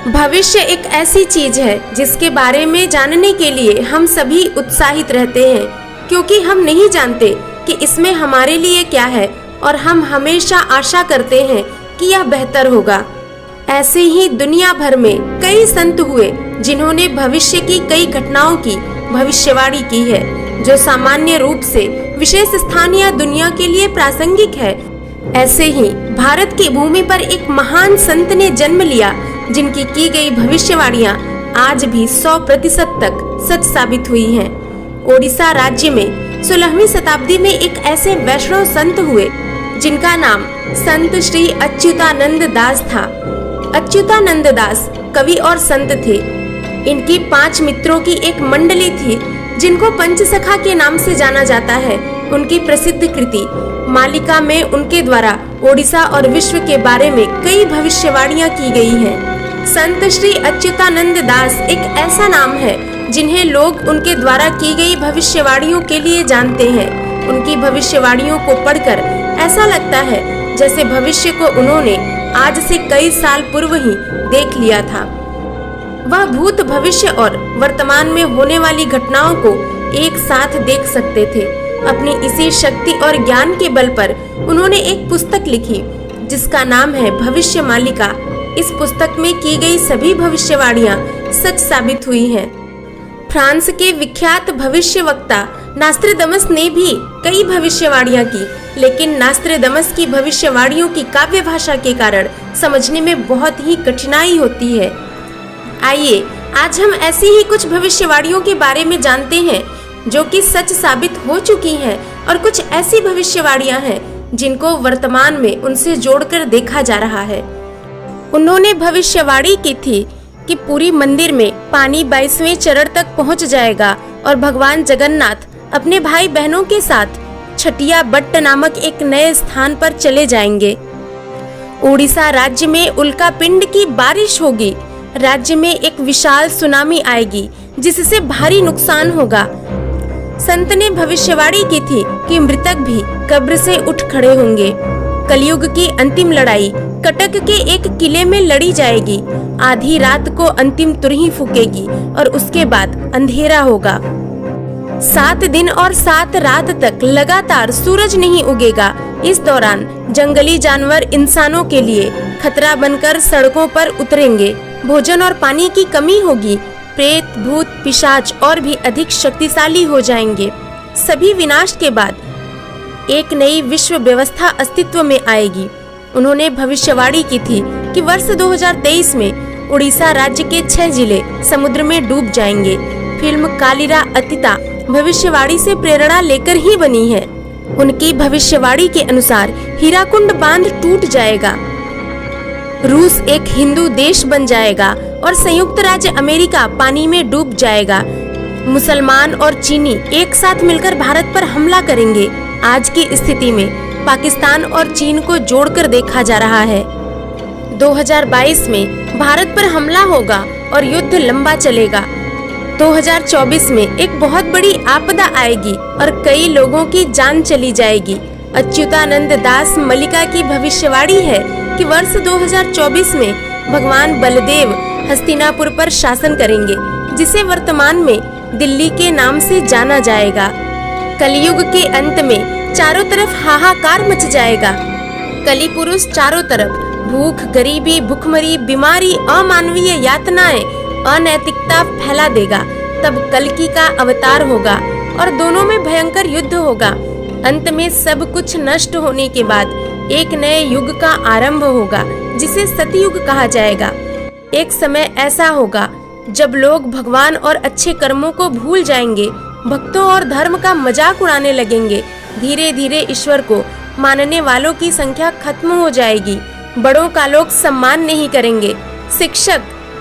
भविष्य एक ऐसी चीज है जिसके बारे में जानने के लिए हम सभी उत्साहित रहते हैं, क्योंकि हम नहीं जानते कि इसमें हमारे लिए क्या है और हम हमेशा आशा करते हैं कि यह बेहतर होगा। ऐसे ही दुनिया भर में कई संत हुए जिन्होंने भविष्य की कई घटनाओं की भविष्यवाणी की है, जो सामान्य रूप से विशेष स्थान या दुनिया के लिए प्रासंगिक है। ऐसे ही भारत की भूमि पर एक महान संत ने जन्म लिया जिनकी की गई भविष्यवाणियां आज भी 100% तक सच साबित हुई हैं। ओडिशा राज्य में 16वीं शताब्दी में एक ऐसे वैष्णव संत हुए जिनका नाम संत श्री अच्युतानंद दास था। अच्युतानंद दास कवि और संत थे। इनकी 5 मित्रों की एक मंडली थी जिनको पंचसखा के नाम से जाना जाता है। उनकी प्रसिद्ध कृति मालिका में उनके द्वारा ओडिशा और विश्व के बारे में कई भविष्यवाणियां की गई हैं। संत श्री अच्युतानंद दास एक ऐसा नाम है जिन्हें लोग उनके द्वारा की गई भविष्यवाणियों के लिए जानते हैं। उनकी भविष्यवाणियों को पढ़कर ऐसा लगता है जैसे भविष्य को उन्होंने आज से कई साल पूर्व ही देख लिया था। वह भूत, भविष्य और वर्तमान में होने वाली घटनाओं को एक साथ देख सकते थे। अपनी इसी शक्ति और ज्ञान के बल पर उन्होंने एक पुस्तक लिखी जिसका नाम है भविष्य मालिका। इस पुस्तक में की गई सभी भविष्यवाणियां सच साबित हुई हैं। फ्रांस के विख्यात भविष्यवक्ता नास्ट्रेदमस ने भी कई भविष्यवाणियां की, लेकिन नास्ट्रेदमस की भविष्यवाणियों की काव्य भाषा के कारण समझने में बहुत ही कठिनाई होती है। आइए आज हम ऐसी ही कुछ भविष्यवाणियों के बारे में जानते हैं जो कि सच साबित हो चुकी हैं, और कुछ ऐसी भविष्यवाणियां हैं जिनको वर्तमान में उनसे जोड़कर देखा जा रहा है। उन्होंने भविष्यवाणी की थी कि पुरी मंदिर में पानी 22वें चरण तक पहुंच जाएगा और भगवान जगन्नाथ अपने भाई बहनों के साथ छटिया बट्ट नामक एक नए स्थान पर चले जाएंगे। ओडिशा राज्य में उल्का पिंड की बारिश होगी। राज्य में एक विशाल सुनामी आएगी जिससे भारी नुकसान होगा। संत ने भविष्यवाणी की थी कि मृतक भी कब्र से उठ खड़े होंगे। कलयुग की अंतिम लड़ाई कटक के एक किले में लड़ी जाएगी। आधी रात को अंतिम तुरही फूकेगी और उसके बाद अंधेरा होगा। 7 दिन और 7 रात तक लगातार सूरज नहीं उगेगा। इस दौरान जंगली जानवर इंसानों के लिए खतरा बनकर सड़कों पर उतरेंगे। भोजन और पानी की कमी होगी। प्रेत, भूत, पिशाच और भी अधिक शक्तिशाली हो जाएंगे। सभी विनाश के बाद एक नई विश्व व्यवस्था अस्तित्व में आएगी। उन्होंने भविष्यवाणी की थी कि वर्ष 2023 में उड़ीसा राज्य के 6 जिले समुद्र में डूब जाएंगे। फिल्म कालिरा अतिता भविष्यवाणी से प्रेरणा लेकर ही बनी है। उनकी भविष्यवाणी के अनुसार हीराकुंड बांध टूट जाएगा, रूस एक हिंदू देश बन जाएगा और संयुक्त राज्य अमेरिका पानी में डूब जाएगा। मुसलमान और चीनी एक साथ मिलकर भारत पर हमला करेंगे। आज की स्थिति में पाकिस्तान और चीन को जोड़कर देखा जा रहा है। 2022 में भारत पर हमला होगा और युद्ध लंबा चलेगा। 2024 में एक बहुत बड़ी आपदा आएगी और कई लोगों की जान चली जाएगी। अच्युतानंद दास मल्लिका की भविष्यवाणी है कि वर्ष 2024 में भगवान बलदेव हस्तिनापुर पर शासन करेंगे, जिसे वर्तमान में दिल्ली के नाम से जाना जाएगा। कलयुग के अंत में चारों तरफ हाहाकार मच जाएगा। कली पुरुष चारों तरफ भूख, गरीबी, भुखमरी, बीमारी, अमानवीय यातनाएं, अनैतिकता फैला देगा। तब कल्कि का अवतार होगा और दोनों में भयंकर युद्ध होगा। अंत में सब कुछ नष्ट होने के बाद एक नए युग का आरंभ होगा, जिसे सतयुग कहा जाएगा। एक समय ऐसा होगा जब लोग भगवान और अच्छे कर्मों को भूल जाएंगे, भक्तों और धर्म का मजाक उड़ाने लगेंगे। धीरे धीरे ईश्वर को मानने वालों की संख्या खत्म हो जाएगी। बड़ों का लोग सम्मान नहीं करेंगे।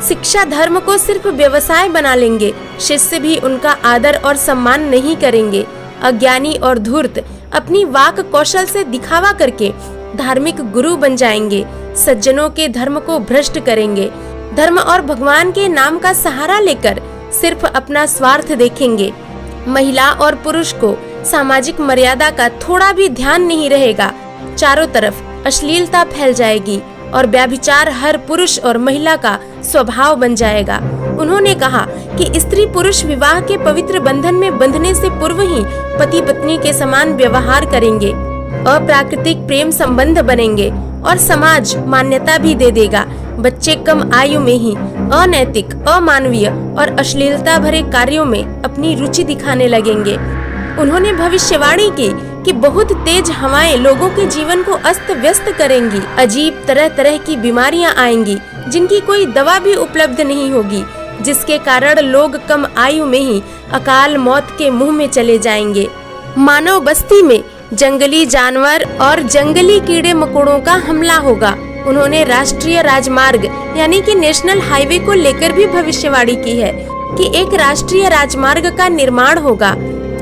शिक्षा धर्म को सिर्फ व्यवसाय बना लेंगे। शिष्य भी उनका आदर और सम्मान नहीं करेंगे। अज्ञानी और धूर्त अपनी वाक कौशल से दिखावा करके धार्मिक गुरु बन जाएंगे। सज्जनों के धर्म को भ्रष्ट करेंगे। धर्म और भगवान के नाम का सहारा लेकर सिर्फ अपना स्वार्थ देखेंगे। महिला और पुरुष को सामाजिक मर्यादा का थोड़ा भी ध्यान नहीं रहेगा। चारों तरफ अश्लीलता फैल जाएगी। और व्यभिचार हर पुरुष और महिला का स्वभाव बन जाएगा। उन्होंने कहा कि स्त्री पुरुष विवाह के पवित्र बंधन में बंधने से पूर्व ही पति पत्नी के समान व्यवहार करेंगे, अप्राकृतिक प्रेम संबंध बनेंगे और समाज मान्यता भी दे देगा। बच्चे कम आयु में ही अनैतिक, अमानवीय और अश्लीलता भरे कार्यों में अपनी रुचि दिखाने लगेंगे। उन्होंने भविष्यवाणी की कि बहुत तेज हवाएं लोगों के जीवन को अस्त व्यस्त करेंगी। अजीब तरह तरह की बीमारियां आएंगी जिनकी कोई दवा भी उपलब्ध नहीं होगी, जिसके कारण लोग कम आयु में ही अकाल मौत के मुंह में चले जाएंगे। मानव बस्ती में जंगली जानवर और जंगली कीड़े मकोड़ों का हमला होगा। उन्होंने राष्ट्रीय राजमार्ग यानी कि नेशनल हाईवे को लेकर भी भविष्यवाणी की है कि एक राष्ट्रीय राजमार्ग का निर्माण होगा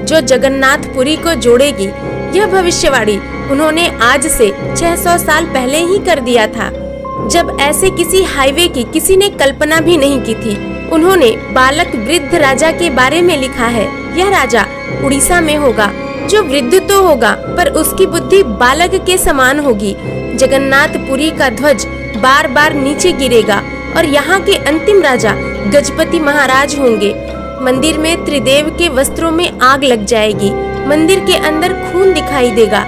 जो जगन्नाथपुरी को जोड़ेगी। यह भविष्यवाणी उन्होंने आज से 600 साल पहले ही कर दिया था, जब ऐसे किसी हाईवे की किसी ने कल्पना भी नहीं की थी। उन्होंने बालक वृद्ध राजा के बारे में लिखा है। यह राजा उड़ीसा में होगा जो वृद्ध तो होगा पर उसकी बुद्धि बालक के समान होगी। जगन्नाथपुरी का ध्वज बार बार नीचे गिरेगा और यहाँ के अंतिम राजा गजपति महाराज होंगे। मंदिर में त्रिदेव के वस्त्रों में आग लग जाएगी। मंदिर के अंदर खून दिखाई देगा।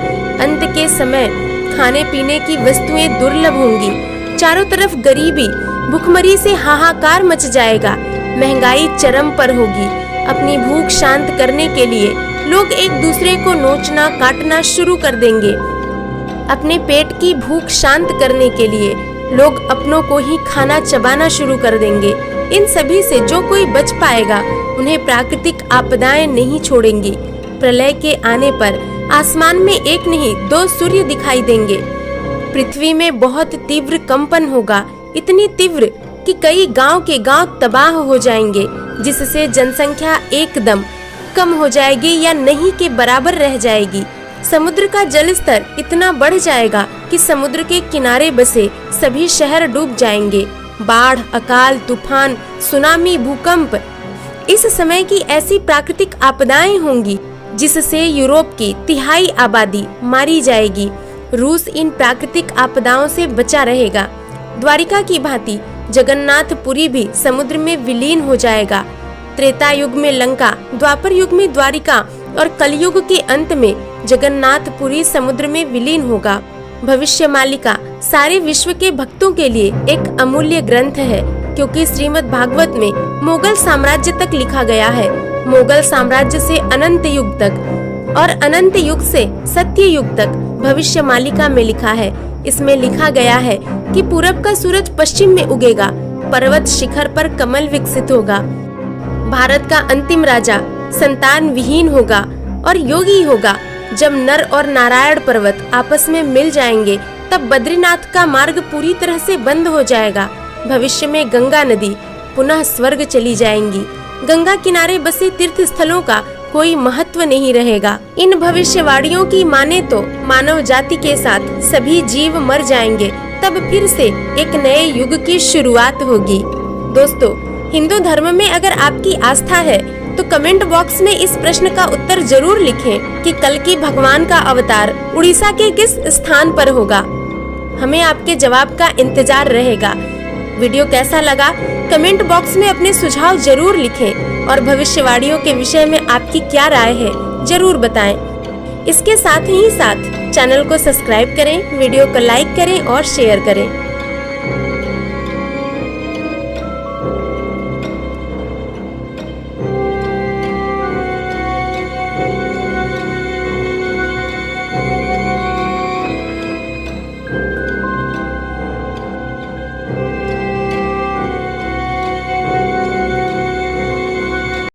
अंत के समय खाने पीने की वस्तुएं दुर्लभ होंगी। चारों तरफ गरीबी, भूखमरी से हाहाकार मच जाएगा। महंगाई चरम पर होगी। अपनी भूख शांत करने के लिए लोग एक दूसरे को नोचना काटना शुरू कर देंगे। अपने पेट की भूख शांत करने के लिए लोग अपनों को ही खाना चबाना शुरू कर देंगे। इन सभी से जो कोई बच पाएगा उन्हें प्राकृतिक आपदाएं नहीं छोड़ेंगी। प्रलय के आने पर आसमान में एक नहीं 2 सूर्य दिखाई देंगे। पृथ्वी में बहुत तीव्र कंपन होगा, इतनी तीव्र कि कई गांव के गांव तबाह हो जाएंगे, जिससे जनसंख्या एकदम कम हो जाएगी या नहीं के बराबर रह जाएगी। समुद्र का जल स्तर इतना बढ़ जाएगा कि समुद्र के किनारे बसे सभी शहर डूब जाएंगे। बाढ़, अकाल, तूफान, सुनामी, भूकंप, इस समय की ऐसी प्राकृतिक आपदाएं होंगी जिससे यूरोप की 1/3 आबादी मारी जाएगी। रूस इन प्राकृतिक आपदाओं से बचा रहेगा। द्वारिका की भांति जगन्नाथपुरी भी समुद्र में विलीन हो जाएगा। त्रेता युग में लंका, द्वापर युग में द्वारिका और कलयुग के अंत में जगन्नाथपुरी समुद्र में विलीन होगा। भविष्य मालिका सारे विश्व के भक्तों के लिए एक अमूल्य ग्रंथ है, क्योंकि श्रीमद् भागवत में मोगल साम्राज्य तक लिखा गया है। मोगल साम्राज्य से अनंत युग तक और अनंत युग से सत्य युग तक भविष्य मालिका में लिखा है। इसमें लिखा गया है कि पूरब का सूरज पश्चिम में उगेगा, पर्वत शिखर पर कमल विकसित होगा, भारत का अंतिम राजा संतान विहीन होगा और योगी होगा। जब नर और नारायण पर्वत आपस में मिल जाएंगे तब बद्रीनाथ का मार्ग पूरी तरह से बंद हो जाएगा। भविष्य में गंगा नदी पुनः स्वर्ग चली जाएंगी। गंगा किनारे बसे तीर्थ स्थलों का कोई महत्व नहीं रहेगा। इन भविष्यवाणियों की माने तो मानव जाति के साथ सभी जीव मर जाएंगे, तब फिर से एक नए युग की शुरुआत होगी। दोस्तों, हिंदू धर्म में अगर आपकी आस्था है तो कमेंट बॉक्स में इस प्रश्न का उत्तर जरूर लिखें कि कल्कि भगवान का अवतार उड़ीसा के किस स्थान पर होगा। हमें आपके जवाब का इंतजार रहेगा। वीडियो कैसा लगा कमेंट बॉक्स में अपने सुझाव जरूर लिखें और भविष्यवाणियों के विषय में आपकी क्या राय है जरूर बताएं। इसके साथ ही चैनल को सब्सक्राइब करें, वीडियो को लाइक करें और शेयर करें।